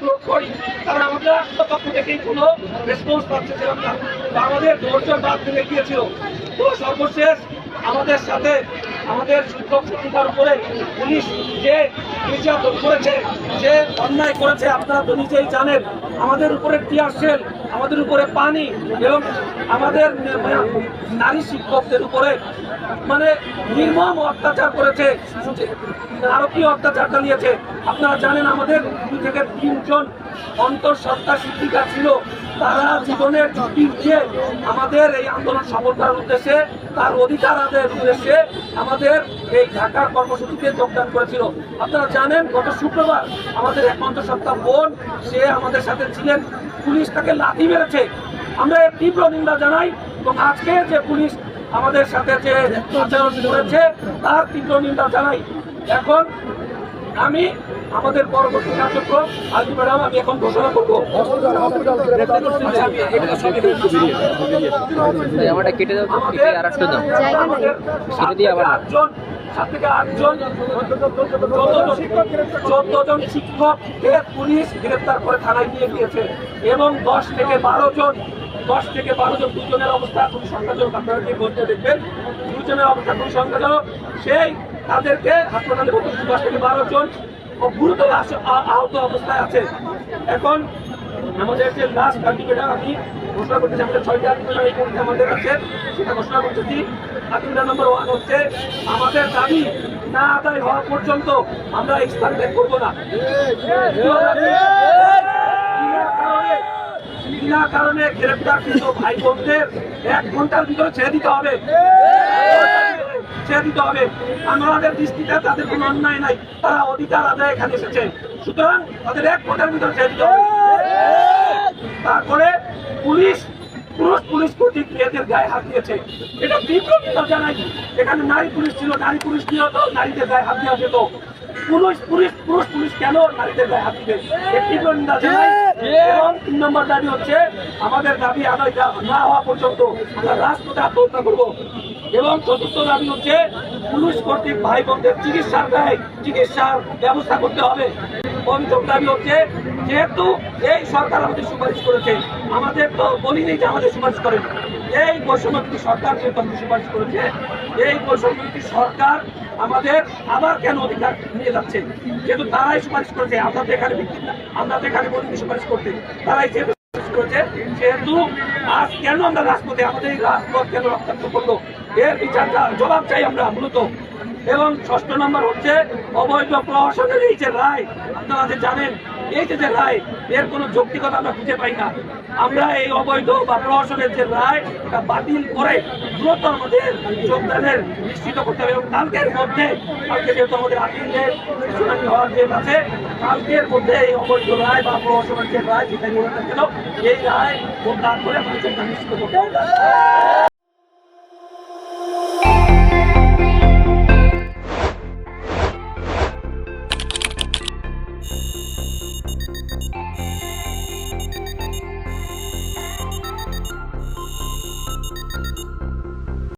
Block করি, কারণ আমরা পক্ষ থেকেই কোনো রেসপন্স পাচ্ছিলাম না। আমাদের ধৈর্য বাদ ভেঙে গিয়েছিল। তো সর্বশেষ আমাদের সাথে আমাদের শিক্ষক শিক্ষিকার উপরে পুলিশ যে নির্যাতন করেছে, যে অন্যায় করেছে, আপনারা তো নিজেই জানেন। আমাদের উপরে টিয়ার সেল, আমাদের উপরে পানি এবং আমাদের নারী শিক্ষকদের উপরে মানে নির্মম অত্যাচার করেছে, নারকীয় অত্যাচার চালিয়েছে। আপনারা জানেন আমাদের 2 থেকে 3 জন অন্তঃসত্ত্বা শিক্ষিকা ছিল, তারা জীবনের ঝুঁকি দিয়ে আমাদের এই আন্দোলন সফল করার উদ্দেশ্যে, তার অধিকার আদায়ের উদ্দেশ্যে আমাদের এই ঢাকা কর্মসূচিতে যোগদান করেছিল। আপনারা জানেন গত শুক্রবার আমাদের এক অন্তঃসত্ত্বা বোন, সে আমাদের সাথে ছিলেন, পুলিশ তাকে লাথি মেরেছে। আমরা এর তীব্র নিন্দা জানাই এবং আজকে যে পুলিশ আমাদের সাথে যে আচরণ করেছে তার তীব্র নিন্দা জানাই। এখন আমি আমাদের পরবর্তী কার্যক্রম ম্যাডাম আমি এখন ঘোষণা করবো। কেটে দাও, আর একটা দাও, সেটা দিয়ে আবার 7 থেকে 8 জন 14 জন শিক্ষককে পুলিশ গ্রেপ্তার করে থানায় নিয়ে গিয়েছে এবং 10 থেকে 12 জন 2জনের অবস্থা খুব সংকটজনক। আপনারা যে বলতে দেখবেন 2জনের অবস্থা খুব সংকটজনক, সেই তাদেরকে হাসপাতালে ভর্তি 10 থেকে 12 জন গুরুতর আহত অবস্থায় আছে। এখন আমাদের যে লাস্ট আলটিমেটাম আমি ঘোষণা করতেছি, আমাদের 6টা আলটিমেটাম এই মুহূর্তে আমাদের আছে, সেটা ঘোষণা করতেছি। আলটিমেটাম নম্বর 1 হচ্ছে আমাদের দাবি না আদায় হওয়া পর্যন্ত আমরা এই স্থান ত্যাগ করবো না। বিনা কারণে গ্রেপ্তারকৃত ভাই বোনদের 1 ঘন্টার ভিতরে ছেড়ে দিতে হবে। আমাদের দৃষ্টিতে তাদের কোনো অন্যায় নাই, তারা অধিকার আদায় এখানে এসেছে, সুতরাং তাদের 1 ঘন্টার ভিতরে ছেড়ে দিতে হবে। তারপরে পুলিশ কর্তৃক মেয়েদের গায়ে হাত দিয়েছে, এটা তীব্র নিন্দা জানাই। এখানে নারী পুলিশ ছিল, নারী পুলিশ নিয়ে তো নারীদের গায়ে হাত দেওয়া যেত। পুলিশ কেন নারীদের গায়ে হাত দিবে, এর তীব্র নিন্দা জানাই। এবং 3 নম্বর দাবি হচ্ছে আমাদের দাবি আদায় না হওয়া পর্যন্ত আমরা রাজপথে আত্মহত্যা করবো। এবং 4র্থ দাবি হচ্ছে পুলিশ কর্তৃক ভাই বোনদের চিকিৎসার ব্যবস্থা করতে হবে। 5ম দাবি হচ্ছে যেহেতু এই সরকার আমাদের সুপারিশ করেছে, আমাদের তো বলিনি যে আমাদের সুপারিশ করেন, এই বৈষম্যবিরোধী সরকার যেহেতু আমাদের সুপারিশ করেছে, এই বৈষম্যবিরোধী সরকার আমাদের আবার কেন অধিকার নিয়ে যাচ্ছে, যেহেতু তারাই সুপারিশ করেছে। আমরা তো এখানে ভিত্তি না, আমরা তো এখানে বলিনি সুপারিশ করতে, তারাই যেহেতু করেছে, সেহেতু আজ কেন আমরা রাজপথে, আমাদের এই রাজপথ কেন রক্তাক্ত করলো, এর বিচার জবাব চাই আমরা মূলত। এবং 6ষ্ঠ নম্বর হচ্ছে অবৈধ প্রহসনের এই যে রায়, আপনারা যে জানেন এই যে রায়, এর কোনো যৌক্তিকতা আমরা খুঁজে পাই না। আমরা এই অবৈধ বা প্রহসনের যে রায় তা বাতিল করে দ্রুত আমাদের যোগদানের নিশ্চিত করতে হবে। এবং কালকে যেহেতু আমাদের আপিলের শুনানি হওয়ার ডেট আছে, কালকের মধ্যে এই অবৈধ রায় বা প্রহসনের যে রায় যেটা কেন এই রায় প্রত্যাহার করে আমাদের নিশ্চিত করতে হবে।